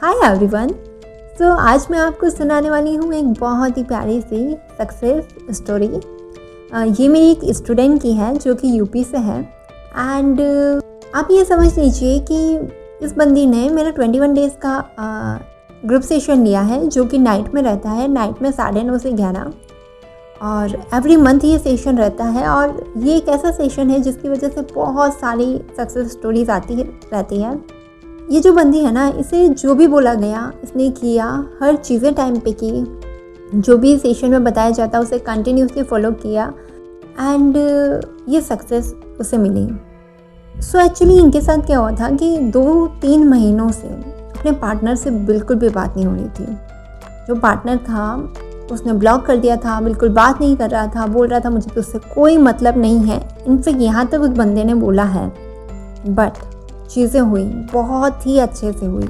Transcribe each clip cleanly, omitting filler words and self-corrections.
Hi everyone. सो आज मैं आपको सुनाने वाली हूँ एक बहुत ही प्यारी सी सक्सेस स्टोरी। ये मेरी एक स्टूडेंट की है जो कि यूपी से है। एंड आप ये समझ लीजिए कि इस बंदी ने मेरा 21 डेज़ का ग्रुप सेशन लिया है जो कि नाइट में रहता है, नाइट में 9:30 से 11, और एवरी मंथ ये सेशन रहता है। और ये एक ऐसा सेशन है जिसकी वजह से बहुत सारी सक्सेस स्टोरीज रहती है। ये जो बंदी है ना, इसे जो भी बोला गया इसने किया, हर चीज़ें टाइम पे की, जो भी सेशन में बताया जाता उसे कंटिन्यूसली फॉलो किया एंड ये सक्सेस उसे मिली। सो एक्चुअली इनके साथ क्या हुआ था कि 2-3 महीनों से अपने पार्टनर से बिल्कुल भी बात नहीं हो रही थी। जो पार्टनर था उसने ब्लॉक कर दिया था, बिल्कुल बात नहीं कर रहा था, बोल रहा था मुझे तो उससे कोई मतलब नहीं है। इनफैक्ट यहाँ तक उस बंदे ने बोला है। बट चीज़ें हुई, बहुत ही अच्छे से हुई।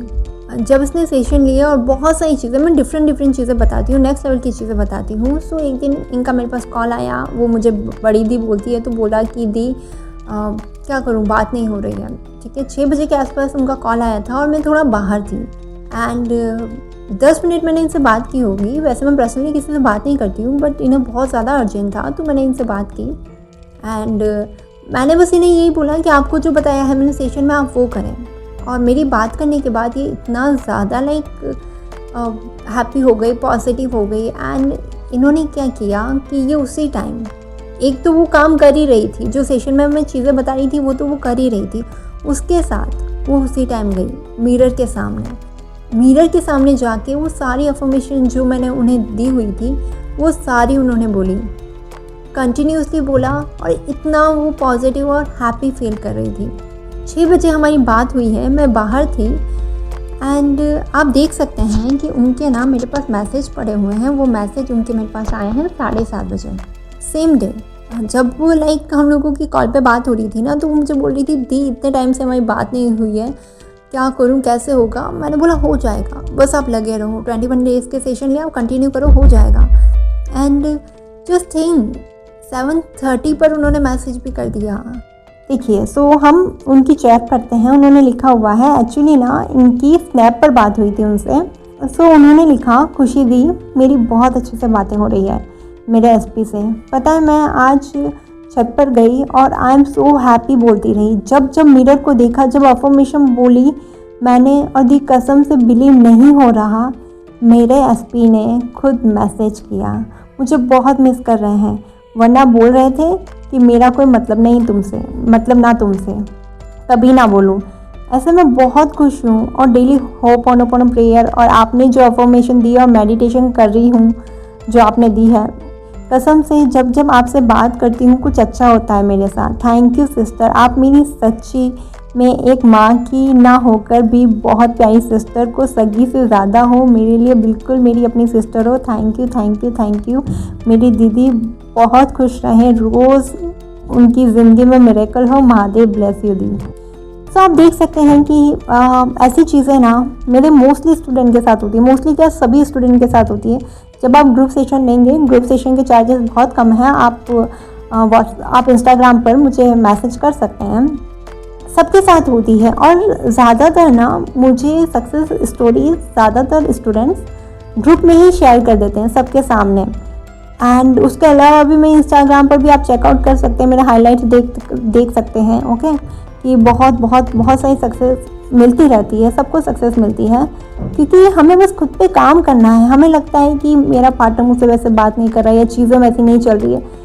जब इसने सेशन लिया और बहुत सारी चीज़ें, मैं डिफरेंट चीज़ें बताती हूँ, नेक्स्ट लेवल की चीज़ें बताती हूँ। सो एक दिन इनका मेरे पास कॉल आया। वो मुझे बड़ी दी बोलती है, तो बोला कि दी क्या करूँ, बात नहीं हो रही है। ठीक है, 6 बजे के आसपास उनका कॉल आया था और मैं थोड़ा बाहर थी। एंड 10 मिनट मैंने इनसे बात की होगी। वैसे मैं पर्सनली किसी से बात नहीं करती हूँ, बट इन्हें बहुत ज़्यादा अर्जेंट था तो मैंने इनसे बात की। एंड मैंने बस इन्हें यही बोला कि आपको जो बताया है मैंने सेशन में, आप वो करें। और मेरी बात करने के बाद ये इतना ज़्यादा हैप्पी हो गई, पॉजिटिव हो गई। एंड इन्होंने क्या किया कि ये उसी टाइम, एक तो वो काम कर ही रही थी, जो सेशन में मैं चीज़ें बता रही थी वो तो वो कर ही रही थी, उसके साथ वो उसी टाइम गई मिरर के सामने जाके वो सारी अफर्मेशन जो मैंने उन्हें दी हुई थी वो सारी उन्होंने बोली, कंटिन्यूसली बोला, और इतना वो पॉजिटिव और हैप्पी फील कर रही थी। 6 बजे हमारी बात हुई है, मैं बाहर थी। एंड आप देख सकते हैं कि उनके ना मेरे पास मैसेज पड़े हुए हैं। वो मैसेज उनके मेरे पास आए हैं 7:30 बजे सेम डे। जब वो हम लोगों की कॉल पे बात हो रही थी ना, तो वो मुझे बोल रही थी दी इतने टाइम से हमारी बात नहीं हुई है, क्या करूं, कैसे होगा। मैंने बोला हो जाएगा, बस आप लगे रहो, 21 डेज़ के सेशन लिया, आप कंटिन्यू करो, हो जाएगा। एंड जस्ट थिंक 7:30 पर उन्होंने मैसेज भी कर दिया। देखिए, सो हम उनकी चैट पढ़ते हैं। उन्होंने लिखा हुआ है, एक्चुअली ना इनकी स्नैप पर बात हुई थी उनसे। सो उन्होंने लिखा, खुशी दी मेरी बहुत अच्छे से बातें हो रही है मेरे एसपी से। पता है मैं आज छत पर गई और आई एम सो हैप्पी बोलती रही। जब मिरर को देखा, जब अफर्मेशन बोली मैंने, और दी कसम से बिलीव नहीं हो रहा, मेरे एसपी ने खुद मैसेज किया, मुझे बहुत मिस कर रहे हैं, वरना बोल रहे थे कि मेरा कोई मतलब नहीं तुमसे, मतलब ना तुमसे, कभी ना बोलूं। ऐसे मैं बहुत खुश हूँ और डेली होप ऑन प्रेयर, और आपने जो अफर्मेशन दी और मेडिटेशन कर रही हूँ जो आपने दी है, कसम से जब आपसे बात करती हूँ कुछ अच्छा होता है मेरे साथ। थैंक यू सिस्टर, आप मेरी सच्ची में एक माँ की ना होकर भी बहुत प्यारी सिस्टर को सगी से ज़्यादा हो, मेरे लिए बिल्कुल मेरी अपनी सिस्टर हो। थैंक यू मेरी दीदी, बहुत खुश रहें, रोज़ उनकी ज़िंदगी में मिरेकल हो, महादेव ब्लेस यू दी। तो आप देख सकते हैं कि ऐसी चीज़ें ना मेरे मोस्टली स्टूडेंट के साथ होती है, मोस्टली क्या सभी स्टूडेंट के साथ होती है। जब आप ग्रुप सेशन लेंगे, ग्रुप सेशन के चार्जेस बहुत कम हैं, आप इंस्टाग्राम पर मुझे मैसेज कर सकते हैं, सबके साथ होती है। और ज़्यादातर ना मुझे सक्सेस स्टोरीज ज़्यादातर स्टूडेंट्स ग्रुप में ही शेयर कर देते हैं सबके सामने। एंड उसके अलावा भी मैं इंस्टाग्राम पर भी आप चेकआउट कर सकते हैं, मेरे हाइलाइट्स देख सकते हैं। ओके, कि बहुत सारी सक्सेस मिलती रहती है, सबको सक्सेस मिलती है, क्योंकि हमें बस खुद पे काम करना है। हमें लगता है कि मेरा पार्टनर मुझसे वैसे बात नहीं कर रहा है या चीज़ें वैसी नहीं चल रही है।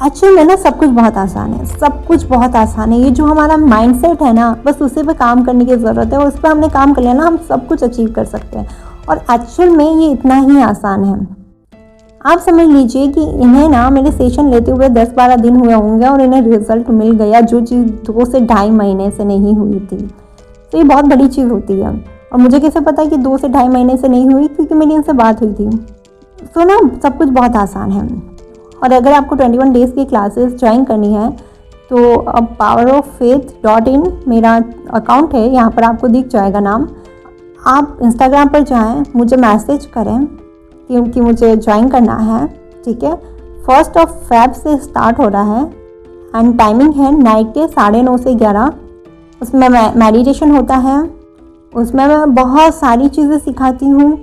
एक्चुअली में ना सब कुछ बहुत आसान है, सब कुछ बहुत आसान है। ये जो हमारा माइंडसेट है ना, बस उसी पे काम करने की ज़रूरत है, और उस पर हमने काम कर लिया ना, हम सब कुछ अचीव कर सकते हैं। और एक्चुअल में ये इतना ही आसान है। आप समझ लीजिए कि इन्हें ना मेरे सेशन लेते हुए 10-12 दिन हुए होंगे और इन्हें रिजल्ट मिल गया, जो चीज़ 2 से ढाई महीने से नहीं हुई थी। तो ये बहुत बड़ी चीज़ होती है। और मुझे कैसे पता कि 2 से ढाई महीने से नहीं हुई, क्योंकि मेरी इनसे बात हुई थी। तो ना सब कुछ बहुत आसान है। और अगर आपको 21 डेज़ की क्लासेस ज्वाइन करनी है तो अब poweroffaith.in मेरा अकाउंट है, यहाँ पर आपको दिख जाएगा नाम। आप इंस्टाग्राम पर जाएं, मुझे मैसेज करें क्योंकि मुझे ज्वाइन करना है। ठीक है, 1 फ़रवरी से स्टार्ट हो रहा है एंड टाइमिंग है नाइट के 9:30 से 11। उसमें मेडिटेशन होता है, उसमें मैं बहुत सारी चीज़ें सिखाती हूँ,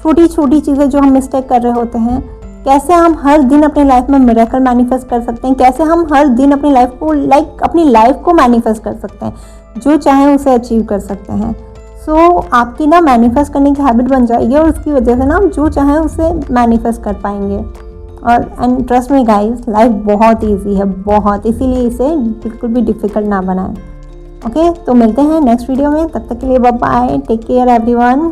छोटी छोटी चीज़ें जो हम मिस्टेक कर रहे होते हैं, कैसे हम हर दिन अपनी लाइफ में मिरेकल मैनिफेस्ट कर सकते हैं, कैसे हम हर दिन अपनी लाइफ को अपनी लाइफ को मैनिफेस्ट कर सकते हैं, जो चाहें उसे अचीव कर सकते हैं। सो आपकी ना मैनिफेस्ट करने की हैबिट बन जाएगी और उसकी वजह से ना आप जो चाहें उसे मैनिफेस्ट कर पाएंगे। और and trust me guys, life बहुत ईजी है, बहुत, इसीलिए इसे बिल्कुल भी डिफ़िकल्ट ना बनाएं। ओके, तो मिलते हैं नेक्स्ट वीडियो में, तब तक के लिए bye bye, take care everyone.